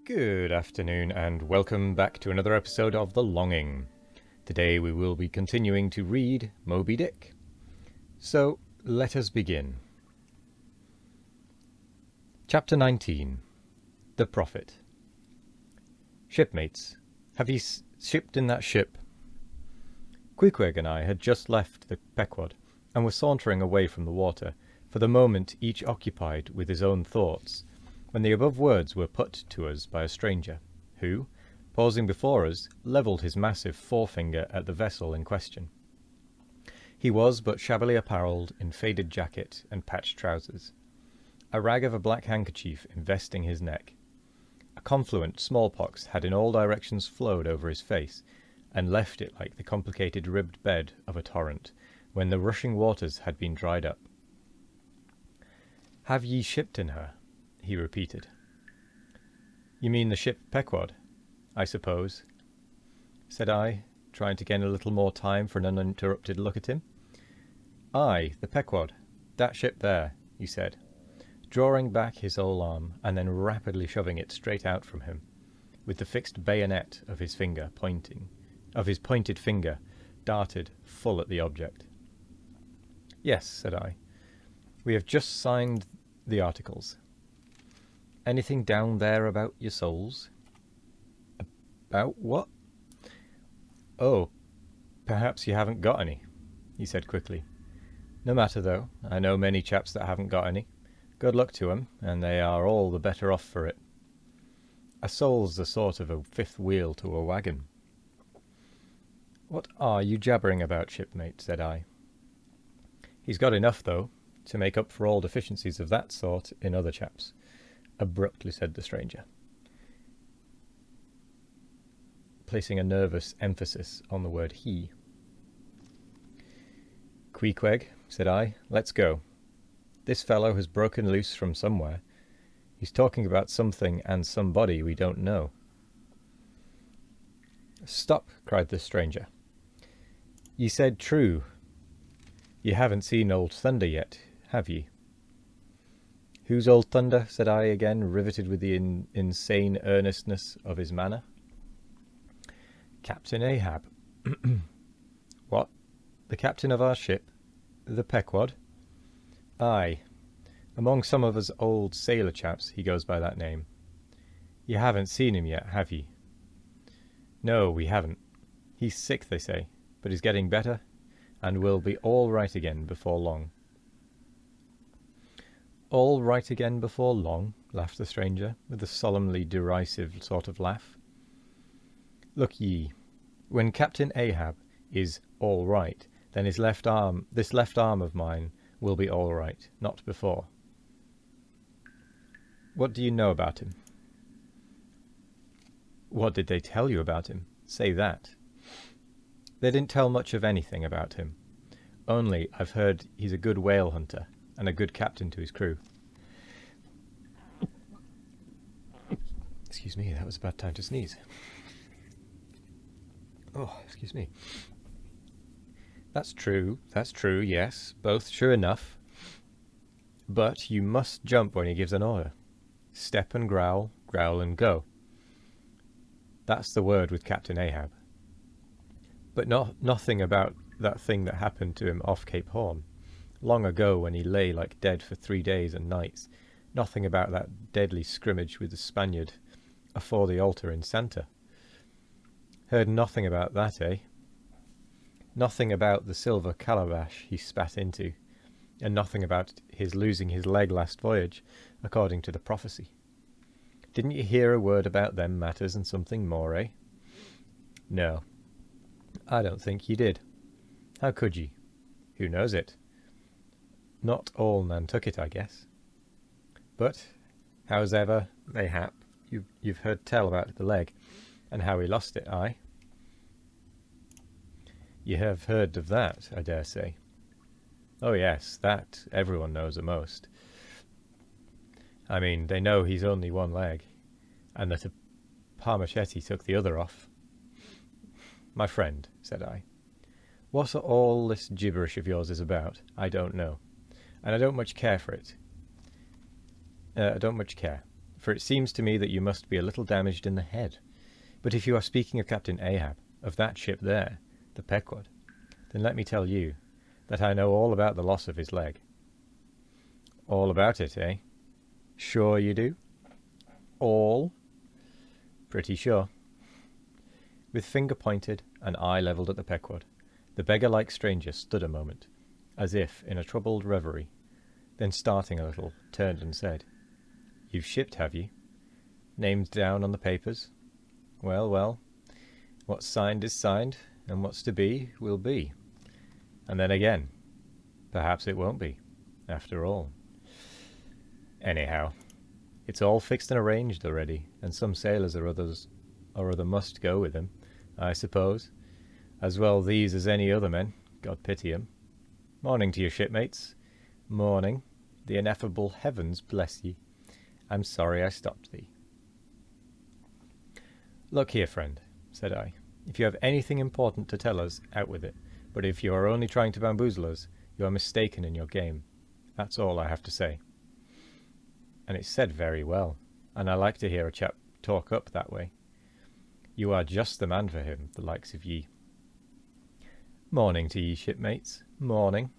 Good afternoon and welcome back to another episode of The Longing. Today we will be continuing to read Moby Dick. So let us begin. Chapter 19. The Prophet. Shipmates, have ye shipped in that ship? Queequeg and I had just left the Pequod and were sauntering away from the water, for the moment each occupied with his own thoughts, when the above words were put to us by a stranger, who, pausing before us, levelled his massive forefinger at the vessel in question. He was but shabbily apparelled in faded jacket and patched trousers, a rag of a black handkerchief investing his neck. A confluent smallpox had in all directions flowed over his face, and left it like the complicated ribbed bed of a torrent, when the rushing waters had been dried up. "Have ye shipped in her?" he repeated. "You mean the ship Pequod, I suppose?" said I, trying to gain a little more time for an uninterrupted look at him. "Aye, the Pequod, that ship there," he said, drawing back his whole arm and then rapidly shoving it straight out from him, with the fixed bayonet of his pointed finger darted full at the object. "Yes," said I. "We have just signed the articles. Anything down there about your souls?" "About what?" "Oh, perhaps you haven't got any," he said quickly. "No matter, though. I know many chaps that haven't got any. Good luck to 'em, and they are all the better off for it. A soul's the sort of a fifth wheel to a wagon." "What are you jabbering about, shipmate?" said I. "He's got enough, though, to make up for all deficiencies of that sort in other chaps," abruptly said the stranger, placing a nervous emphasis on the word he. "Queequeg," said I, "let's go. This fellow has broken loose from somewhere. He's talking about something and somebody we don't know." "Stop," cried the stranger. "Ye said true. Ye haven't seen Old Thunder yet, have ye?" "Who's Old Thunder?" said I again, riveted with the insane earnestness of his manner. "Captain Ahab." "What? The captain of our ship? The Pequod?" "Aye. Among some of us old sailor chaps he goes by that name. You haven't seen him yet, have ye?" "No, we haven't. He's sick, they say, but he's getting better, and will be all right again before long." "All right again before long?" laughed the stranger, with a solemnly derisive sort of laugh. "Look ye, when Captain Ahab is all right, then this left arm of mine will be all right, not before." "What do you know about him?" "What did they tell you about him? Say that." "They didn't tell much of anything about him. Only I've heard he's a good whale hunter and a good captain to his crew." Excuse me, that was a bad time to sneeze. Oh, excuse me. That's true, yes, both sure enough. But you must jump when he gives an order. Step and growl, growl and go. That's the word with Captain Ahab. But nothing about that thing that happened to him off Cape Horn, long ago when he lay like dead for 3 days and nights. Nothing about that deadly scrimmage with the Spaniard afore the altar in Santa. Heard nothing about that, eh? Nothing about the silver calabash he spat into, and nothing about his losing his leg last voyage, according to the prophecy. Didn't you hear a word about them matters and something more, eh? No, I don't think ye did. How could ye? Who knows it? Not all Nantucket, I guess. But, howsever, mayhap, you've heard tell about the leg, and how he lost it, aye? You have heard of that, I dare say. Oh yes, that everyone knows the most. I mean, they know he's only one leg, and that a Parmachetty took the other off." "My friend," said I, "what all this gibberish of yours is about, I don't know, and I don't much care for it. For for it seems to me that you must be a little damaged in the head. But if you are speaking of Captain Ahab, of that ship there, the Pequod, then let me tell you that I know all about the loss of his leg. All about it, eh? Sure you do? All? Pretty sure. With finger pointed and eye levelled at the Pequod, the beggar-like stranger stood a moment, as if in a troubled reverie, then starting a little, turned and said, "You've shipped, have you? Named down on the papers? Well, well, what's signed is signed, and what's to be will be. And then again, perhaps it won't be, after all. Anyhow, it's all fixed and arranged already, and some sailors or other must go with him, I suppose. As well these as any other men, God pity 'em. Morning to you, shipmates. Morning. The ineffable heavens bless ye. I'm sorry I stopped thee." "Look here, friend," said I. "If you have anything important to tell us, out with it. But if you are only trying to bamboozle us, you are mistaken in your game. That's all I have to say." And it's said very well, and I like to hear a chap talk up that way. You are just the man for him, the likes of ye. "Morning to ye, shipmates. Morning.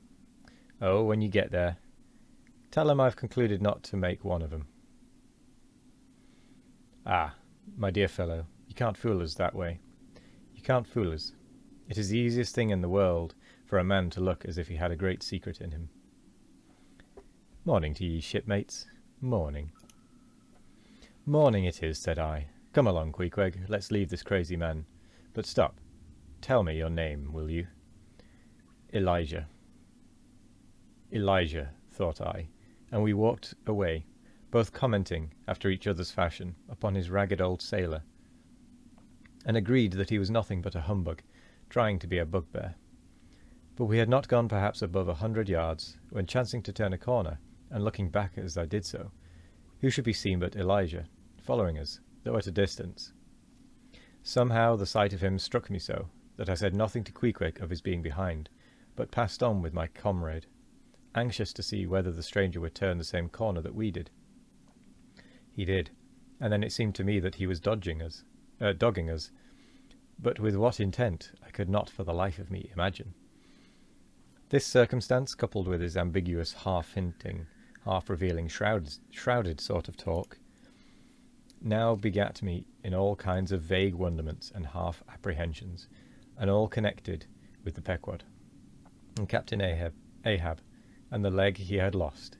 Oh, when you get there, tell 'em I've concluded not to make one of 'em." "Ah, my dear fellow, you can't fool us that way. You can't fool us. It is the easiest thing in the world for a man to look as if he had a great secret in him." "Morning to ye, shipmates. Morning." "Morning it is," said I. "Come along, Queequeg, let's leave this crazy man. But stop. Tell me your name, will you?" "Elijah." "Elijah," thought I, and we walked away, both commenting, after each other's fashion, upon his ragged old sailor, and agreed that he was nothing but a humbug, trying to be a bugbear. But we had not gone perhaps above 100 yards, when chancing to turn a corner, and looking back as I did so, who should be seen but Elijah, following us, though at a distance. Somehow the sight of him struck me so, that I said nothing to Queequeg of his being behind, but passed on with my comrade, anxious to see whether the stranger would turn the same corner that we did. He did, and then it seemed to me that he was dogging us, but with what intent I could not for the life of me imagine. This circumstance, coupled with his ambiguous, half-hinting, half-revealing, shrouded sort of talk, now begat me in all kinds of vague wonderments and half-apprehensions, and all connected with the Pequod, and Captain Ahab, and the leg he had lost,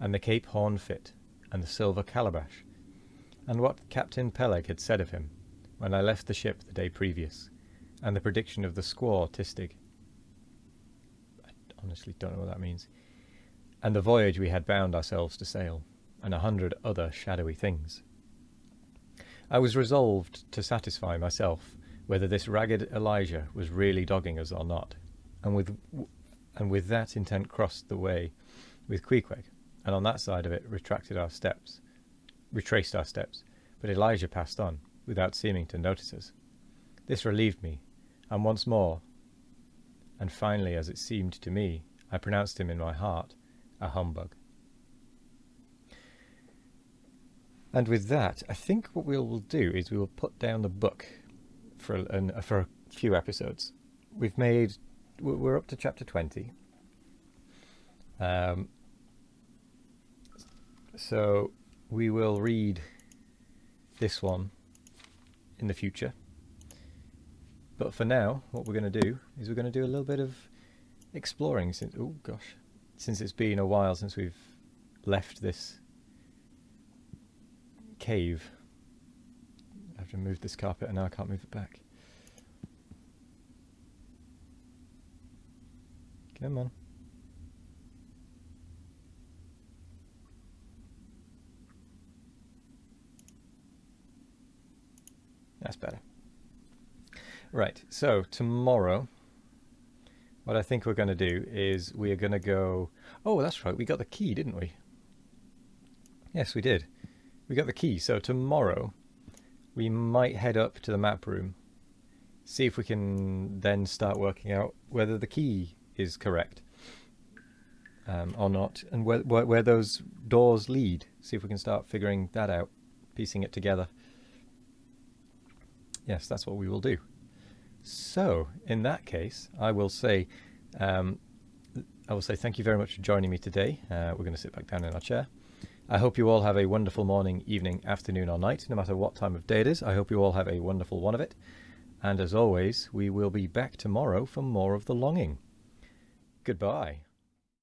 and the Cape Horn fit, and the silver calabash, and what Captain Peleg had said of him when I left the ship the day previous, and the prediction of the squaw Tistig. I honestly don't know what that means. And the voyage we had bound ourselves to sail, and 100 other shadowy things. I was resolved to satisfy myself whether this ragged Elijah was really dogging us or not, and with that intent crossed the way with Queequeg, and on that side of it retraced our steps. But Elijah passed on, without seeming to notice us. This relieved me, and once more, and finally, as it seemed to me, I pronounced him in my heart a humbug. And with that, I think what we will do is we will put down the book for a few episodes. We're up to chapter 20. So we will read this one in the future. But for now, what we're going to do is we're going to do a little bit of exploring since it's been a while since we've left this cave. I have to move this carpet and now I can't move it back. Come on. That's better. Right, so tomorrow, what I think we're going to do is we are going to go... Oh, that's right, we got the key, didn't we? Yes, we did. We got the key, so tomorrow we might head up to the map room, see if we can then start working out whether the key is correct. or not, and where those doors lead. See if we can start figuring that out, piecing it together. Yes, that's what we will do. So, in that case, I will say thank you very much for joining me today. We're going to sit back down in our chair. I hope you all have a wonderful morning, evening, afternoon, or night, no matter what time of day it is. I hope you all have a wonderful one of it. And as always, we will be back tomorrow for more of The Longing. Goodbye.